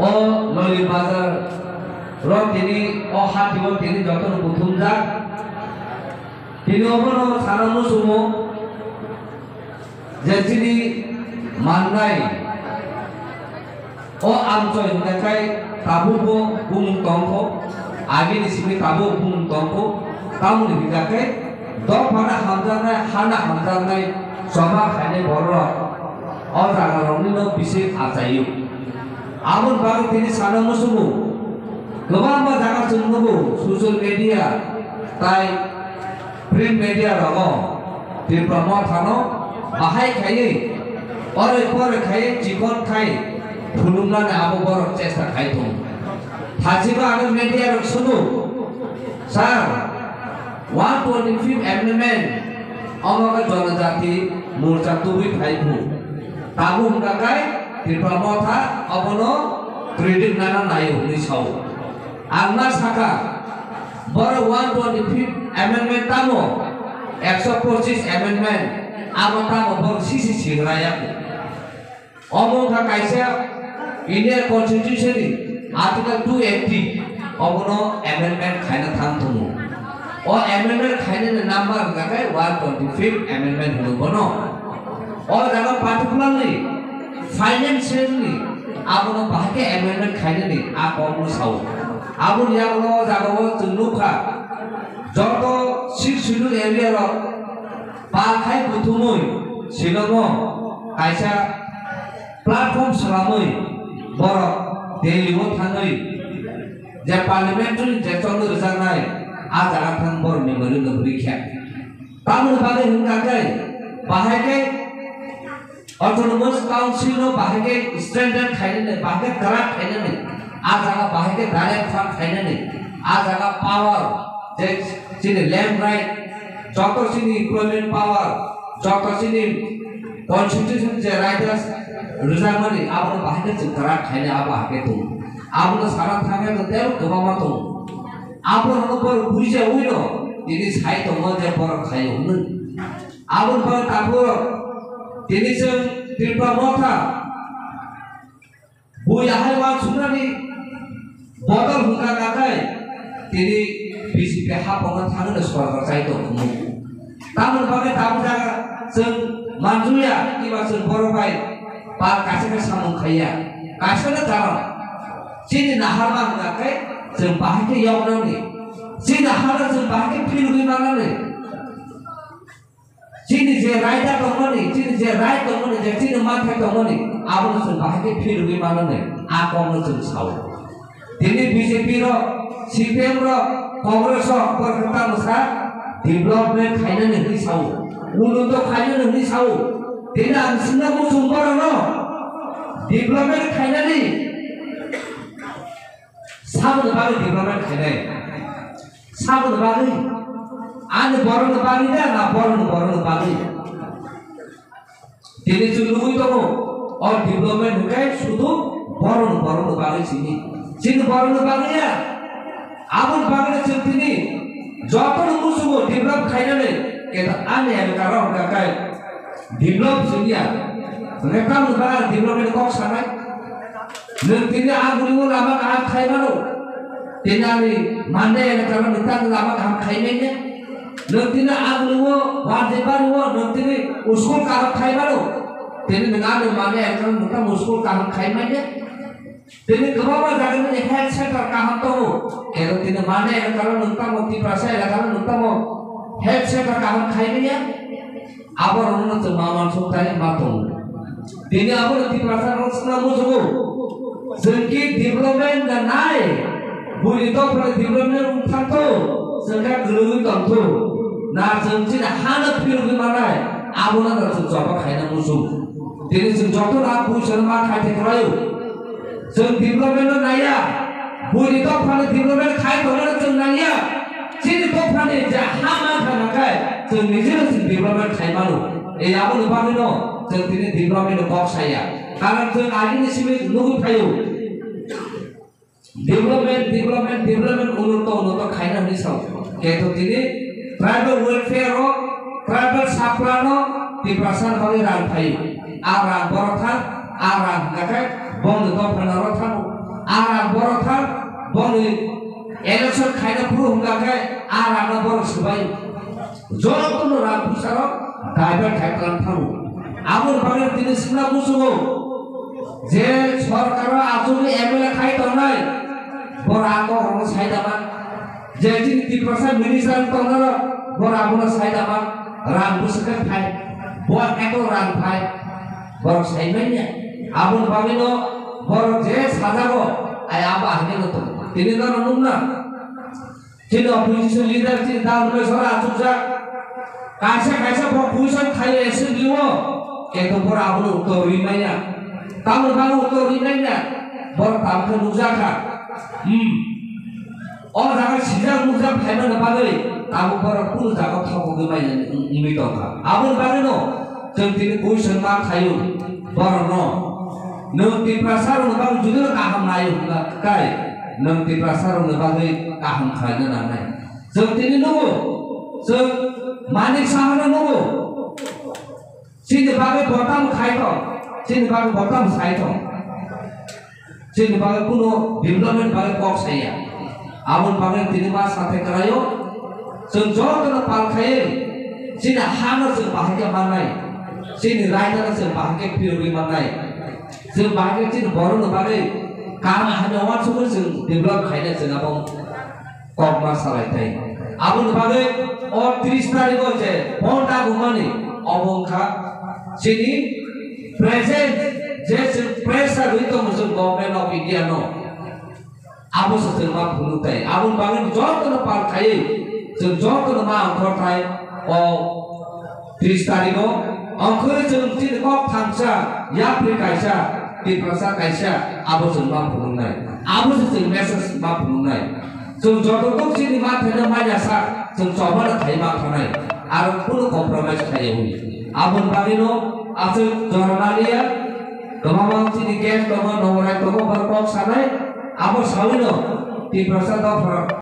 ও ললি বাজার র তিনি ও হাতিব তিনি যতন প্রথম যাক তিনি অবনো সারানো সুমো যে তিনি মাননাই ও আমচয় হনাকাই তাবুবো বুমুং তংখো আগে নিসিমি তাবু বুমুং তংখো তামুনি হিদাকাই দফানা হামজানাই হানা হামজানাই সভা খাইনে বড় ও জাগারংনিनो बिसे आजायो आबुन बागै तिनि सानामो सुमु गोबां बा जागा जोंनोबो ससियेल मिडिया ताइ प्रिन्ट मिडिया रङ तिब्रमा थानो बाहाय खायै अरे खायै जिखन खाय खुलुमनानै आबो बर चेष्टा खायथों थाजिबा आरो मिडिया रङ सुनु सार 125 एमएनएन अमगा जनजाति मोर्चा तुबि फाइफु ताबु हुँदाकाय तिब्रमा था अबनो ट्रेडिङ नाना नायो हुने छौ आंना साका बर 125 एमएनएन तामो 125 एमएनएन आबो तामो बर सिसि सिंग्राया अमोखा कायसा इंडियन कन्स्टिट्यूशन आर्टिकल 280 अबनो एमएनएन खायना थांथुमु ओ एमएनएन खायने नम्बर गाकाय 125 एमएनएन हुनु बनो और जागा पार्टिकुलरली फाइनेंशियली आबनो बाहाके एमएनएन खायने आ कमु साउ आबुन यागलो जागाव जुनुखा जत सिक्सुलु एरिया र पाखाय बुथुमै सिलंगो कायसा प्लेटफर्म सलामै बर दिल्लीआव थाङै जे पार्लियामेन्टारि जे चलु रजानाय आ जागा थां बर निमरि नबरिख्या तामुल बागै हुनकाकै बाहाके ऑटोनोमस काउंसिल नो बाहाके स्टैंडर्ड खायने बाहाके कराट खायने आ जागा बाहाके डायरेक्ट फंड खायने आ जागा पावर जे सिनि लैंड राइट जतो सिनि इम्प्लॉयमेंट पावर जतो सिनि कॉन्स्टिट्यूशन जे राइटर्स रुजामनि आबो बाहाके जों कराट खायने आ बाहाके तो आबो सारा थांगे तो देव गोबामा तो आबो नबर बुइजा उइनो दिनि साइ तो मजे पर खायो हुन आबो पर ताबो दिनि जों तिब्रमा था बुइयाहाय वा सुनानि बदल हुंगा गाकाय दिनि बिसिपि हापंगा थांनो सरकार चाइतो खुमु तामुल बागै ताबु जागा जों मानजुया किबा जों बरबाय पार कासेका सामु खाया कासेना जारा सिनि नाहारमा गाकाय जों बाहायके यावनानि सिनि नाहारा जों बाहायके फिलुगि मानानि सिनि जे राइटा दंमोनि सिनि जे राइट दंमोनि जे सिनि माथाय दंमोनि आबो जों बाहायके फिलुगि मानानि आ कमनो जों साव दिनि बीजेपी र सीपीएम र कांग्रेस र परखता मुसा डेभलपमेन्ट खायनानि हनि साव उन्नत खायनानि हनि साव दिनि आं सिनाखौ जोंबर न डेभलपमेन्ट खायनानि साबन बागै डेभलपमेन्ट खायनाय साबन बागै आन बरन बागै ना बरन बागै दिनै जों लुबै दङ और डेभलपमेन्ट हुकाय शुधु बरन बागै सिनि जों बरन बागैया आबुन बागै जों दिनै जतन मुसुबो डेभलप खायनानै केता आने एलकारा हुकाय डेभलप जोंनिया रेकाम बा डेभलपमेन्ट कक सानाय नों दिनै आगुरिमो लामा गाहाम खायमानो दिनै माने एलकारा नितान लामा गाहाम खायनायने नों दिनै आगुरिमो वाजेबानो नों दिनै स्कुल गाहाम खायमानो दिनै नोंआनो माने एलकारा नितान स्कुल गाहाम खायमायने दिनै गोबां जागोन हेल्थ सेन्टार गाहाम दङ केरो दिनै माने एलकारा नितान तिप्रासा एलकारा नितान हेल्थ सेन्टार गाहाम खायनाया आबरनो जों मामान सप्ताहनि माथो दिनै आबो तिप्रासा रसना मुजुगो जोंखि डेभलपमेन्ट नाय बुलितफोर डेभलपमेन्ट उठांथो जोंहा गोलुगै दंथो ना जों दिन हानो फिलुगै मानाय आबोना जों जबा खायना मुजु दिनै जों जतो ना बुइसन मा खायथे खायो जों डेभलपमेन्ट नाया बुलितफोर डेभलपमेन्ट खायथोना जों नाया जिनि तफानि जे हामा थानाखाय जों निजेनो जों डेभलपमेन्ट खायमानो ए आबो बागैनो जों दिनै डेभलपमेन्ट बक्साया कारण जों आगिनि सिमि लुगै थायो डेभलपमेन्ट उन्नत खायना नि साव केतो दिनै ट्राइबल वेलफेयर रो ट्राइबल साप्लानो तिप्रासान बागै रां थायो आ रां बरथा आ रां गाकाय बंद दफाना र थानो boni election khaina puru hungakai arana bor subai jotono ram pusaro driver thaklan thamu amon bage tini sina musugo je সরকার আসলে এমএলএ খাই তনাই বড় আগো হন সাইদামান যে তিনি 3% মিনিস্টার তনার বড় আগো সাইদামান রাম বুসকে খাই বড় এত রাম খাই বড় সাইমাইয়া আমন বাবিনো বড় যে সাজাবো আই আবা হাগেনো তো তিনি তো নুন না তিনি অপোজিশন লিডার তিনি দাও নয় সরা আচুজা কাইসা কাইসা পজিশন খাই এসে দিও এত বড় আগো তো রিমাইয়া তামর বাবু তো রিমাইয়া বড় তামকে মুজাকা ও জায়গা সিজা মুজা খাইনা না বাগে তামো বড় পুরো জায়গা থাকো গমাইয়া ইমি দকা আমন বাবিনো जों दिनै कुइसन मा खायो बरन नों तिप्रासार नबां जुदि गाहाम नायो काय नों तिप्रासार नबागै गाहाम खायनो नानाय जों दिनै नंगौ जों मानिक साहानो नंगौ सिनि बागै बटाम खायथ सिनि बागै बटाम सायथ सिनि बागै कुनो डेभलपमेन्ट बागै कक साया आमन बागै दिनै मा साथे करायो जों जतन पालखायो सिनि हानो जों बाहायके मानाय sini raja na sel bahage piri manai sel bahage sin boru no bage kam hanya wan suku sel develop khaina sel abong kok masalah tai abon bage or 30 tarik je honda gumani abong kha sini present je pressure with the government of India no abo sel ma phulu tai abon bage joto na par khai sel joto na ma angkor tai o 30 tarik angkore जों tin kok thangsa ya pri kaisa ti prasa kaisa abo जों ma phulungnai abo जों message ma phulungnai जों jototok sini ma thena ma jasa जों chobana thai ma thanai aro kuno compromise thai hui abon bagino ase jornalia gomamang sini gas tomo nomorai tomo barkok sanai abo sawino ti prasa do